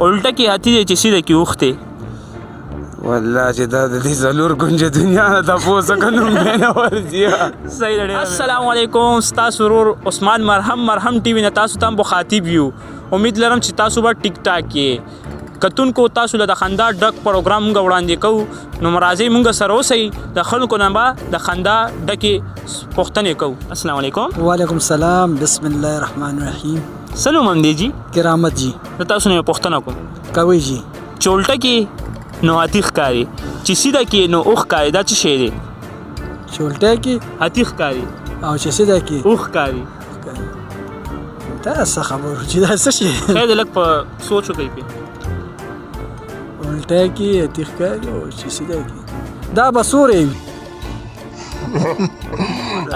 الټه کې هاتي دی چې سیده کې اوښ دی. والله چې دا د دې څلور ګونجه دنیا نه تپوس کنو مې نه ورځي. صحیح دی. السلام علیکم، ستاسو ورور عثمان مرهم ټي وي نه تاسو ته مخاطب یو. امید لرم چې تاسو به ټیک ټاک کې کتونکو تاسو له د خندا ډک پروګرام موږ وړاندې کوو. نو راځئ موږ سره اوسئ د خلکو نه به د خندا ډکې پوښتنې کوو. السلام علیکم. وعلیکم السلام. بسم الله الرحمن الرحیم. څه نوم هم دی جي؟ کرامت جي. زه تاسو نه پوښتنه کوم. کوئ جي. چې الټه کې نو هاتي ښکاري، چې سیده کې نو اوښ ښکاري، دا څه شی دی؟ چې الټه کې هاتي ښکاري او چې سیده کې اوښ ښکاري. دا څه خبرو چې دا څه شی؟ خیر دی، لږ په سوچ وکړئ پې. الټه کې هاتي ښکاري او چې سیده کې دا به سوری وي.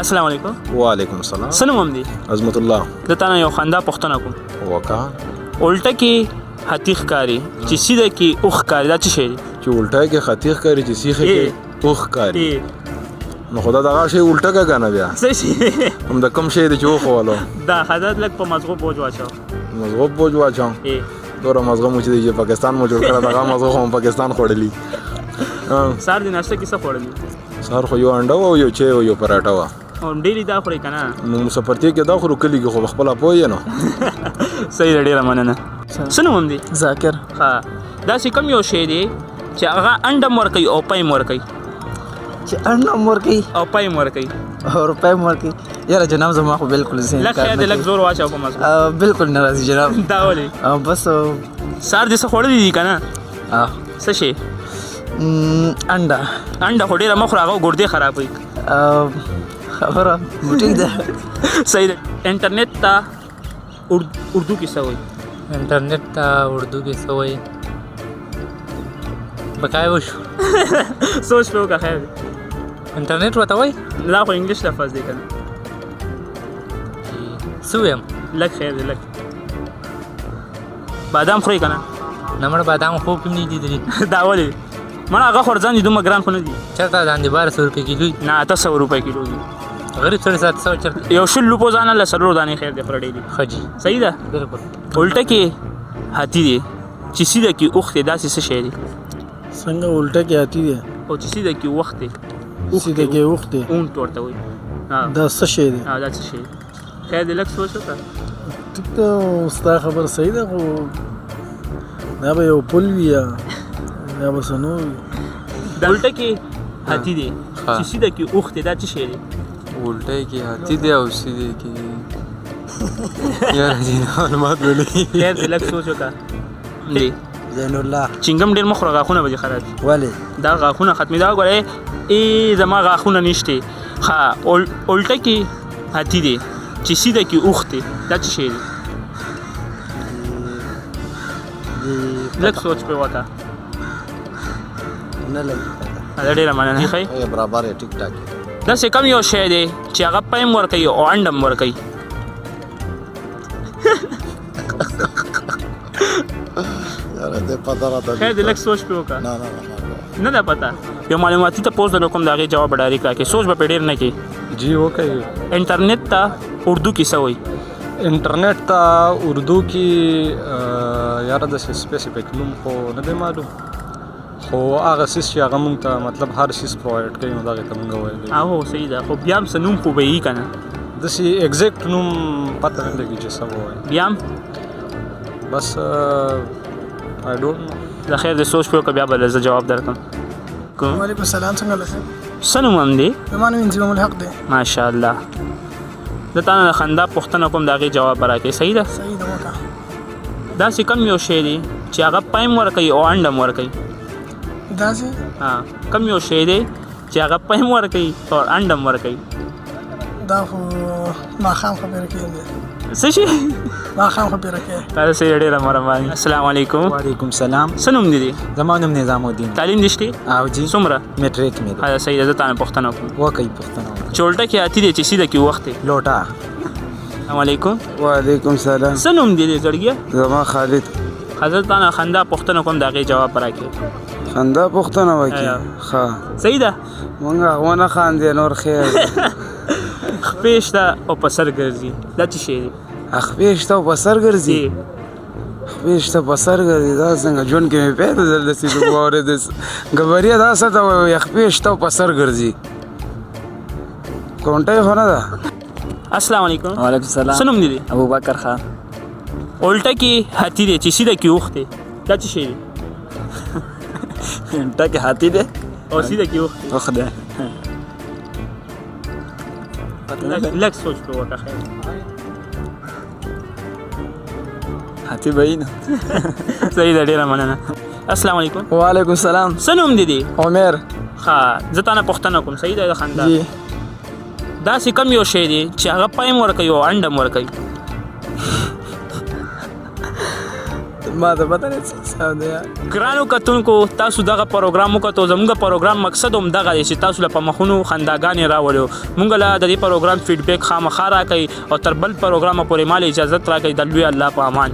السلام علیکم. وعلیکم السلام. څه نوم هم دی؟ عظمت الله. زه تا نه یو خندا پوښتنه کوم. وکړه. الټه کې هاتي ښکاري، چې سیده کې اوښ ښکاري، دا څه شی دی؟ چې الټه کې خطي ښکاري، چې سیخه کې اوښ ښکاري. نو خدا دغه شی الټه کا کنه بیا څه شي هم د کم شی دی چې وخوالو دا حضرت لک په مزغو بوج واچو دوره مزغو مو چې پاکستان مو جوړ کړه دغه مزغو هم پاکستان خوړلی. سار د ناشته کیسه خوړلی سار خو یو انډا او یو چای او یو پراټا وا او ډیلی دا خوري کنه نو مسافرتي کې دا خورو کلی کې خو خپل پوي نه. صحیح ډیره مننه. څه نوم دی؟ ذاکر. ها دا چې کوم یو شی دی چې هغه انډم ورکوي او پایم ورکوي؟ چې انډم ورکوي او پایم ورکوي او پایم ورکوي. یاره جناب زما خو بالکل ذهن لکه خیر دی، لږ زور واچو په مزغو. بالکل نه راځي جناب. دا ولې؟ بس سار دې څه خوړلی دي که نه؟ څه شی؟ انډه. انډه خو ډېره مه خوره، هغه ګردې خرابوي. خبره ټیک ده. صحیح ده. انټرنیټ ته اردو کې څه وایي؟ انټرنیټ ته اردو کې څه وایي؟ بقای وشو سوچ پې وکړه. خیر دی. انټرنیټ ورته وایي؟ دا خو انګلیش لفظ دی که نه؟ څه ویم؟ لږ خیر دی لږ. بادام خورئ که نه؟ نه مړه بادام خوب کې هم نه دي لیدلي. دا ولې؟ مړه هغه خورځان دي دومره ګران خو نه دي. چېرته ځان دي 1200 روپۍ کیلو دي. نه 800 روپۍ کیلو دي. غریب سړی 700 چېرته یو شل روپو ځانه له څلورو دانې خیر دی خوره ډېرې. ښه جي صحیح ده. بلکل. الټه کې هاتي دی چې سیده کې اوښ دی، داسې څه شی دی؟ څنګه الټه کې هاتي دی او چې سیده کې اوښ دی؟ سیده کې اوښ دی اونټ ورته وایي. دا څه شی دی؟ دا څه شی دی؟ خیر دی لږ سوچ وکړه. ټیک ده ستا خبره صحیح ده خو دا به یو پل وي یا به څه نور وي. د الټه کې هاتي دی چې سیده کې اوښ دی، دا څه شی دی؟ الټه کې هاتي دی او سیده کې یاره دې معلومات ولې. خیر دی لږ سوچ وکړه. دی زین الله. چنګم ډېر مه خوره، غاښونه به دې خراب وي. ولې؟ دا غاښونه ختمېدا وګورئ. زما غاښونه نشته. ښه الټه کې هاتي دی چې سیده کې اوښ دی، دا څه شی دی؟ لږ سوچ پې وکړه. نه لګي دا ډېره مننه. ښایي برابر ټیک ټاک. داسې کوم یو شی دی چې هغه پایم ورکوي او انډم ورکوي؟ خیر دی لږ سوچ پې وکړه. نه ده پته. یو معلوماتي تپوس درته کوم د هغې جواب به ډایرکټ راکړې. سوچ به پې ډېر نه کړې. جی وکړئ. انټرنیټ ته اردو کې څه وایي؟ انټرنیټ ته اردو کې یاره داسې سپیسیفیک نوم خو نه دی معلوم، خو هغه څیز چې هغه مونږ ته مطلب هر څیز پرووایډ کوي نو دغې ته مونږ وایي. هو صحیح ده، خو بیا هم څه نوم خو به یي که نه؟ داسې اګزیکټ نوم پته نه لګي چې څه ووایي. بیا هم بس آی ډونټ نو. د خیر د سوچ پې وکړه بیا به زه جواب درکړم. وعلیکم السلام. څنګه لسه؟ څه نوم هم دی؟ زما نوم انضمام الحق دی. ماشاءالله. زه تا نه د خندا پوښتنه کوم د هغې جواب به راکړې. صحیح ده. صحیح ده وکړه. داسې کوم یو شی دی چې هغه پایم ورکوي او انډم ورکوي؟ داسې کوم یو شی دی چې هغه پایم ورکوي او انډم ورکوي؟ دا خو ماښام خبره کوي. څه شي؟ ماښام خبره کوي. دا صحیح ډېره مهرباني. السلام علیکم. وعلیکم السلام. څه نوم دی؟ زما نوم نظام الدین. تعلیم دې شته؟ او جی څومره؟ میټریک مې ده. صحیح ده. زه تا نه پوښتنه کوم. وکړئ پوښتنه وکړئ. چې الټه کې هاتي دی چې سیده کې اوښ دی؟ لوټه. السلام علیکم. وعلیکم السلام. څه نوم دی زړګیه؟ زما خالد. حضرت تا نه خندا پوښتنه کوم د هغې جواب به راکړې. خندا پوښتنه وکړي. ښه صحیح ده. مونږ ونه خاندې نور خیر. خپې شته او په سر ګرځي، دا څه شی دی؟ خپې شته او په سر ګرځي. خپېشته په سر ګرځي دا څنګه ژوند کې مې پیدا ځل داسې چې واورېدس ګبریه دا څه ته وایي خپېشته په سر ګرځي کونټۍ خو نه ده السلام علیکم وعلیکم السلام څه نوم دی ابو بکر خان الټه کې هاتي دی چې سیده کې اوښ دی دا څه شی دی ټکه هاتی دی او سیده کې اوښ دی او خدای لږ سوچ په وکړه خیر هاتی به نه صحیح ده ډېره مننه السلام علیکم وعلیکم السلام څه نوم دی عمر ښه زه تا نه پوښتنه کوم صحیح ده د خندا جی داسې کم یو شی دی چې هغه پایم ورکوي او انډم ورکوي ما ته پته نه څه حساب دی ګرانو کتونکو تاسو دغه پروګرام وکړو زموږ پروګرام مقصد هم دغه دی چې تاسو له په مخونو خنداګانې راوړو موږ له د دې پروګرام فیډبیک خامخا راکوئ او تر بل پروګرامه پورې مال اجازت راکوئ د لوی الله په امان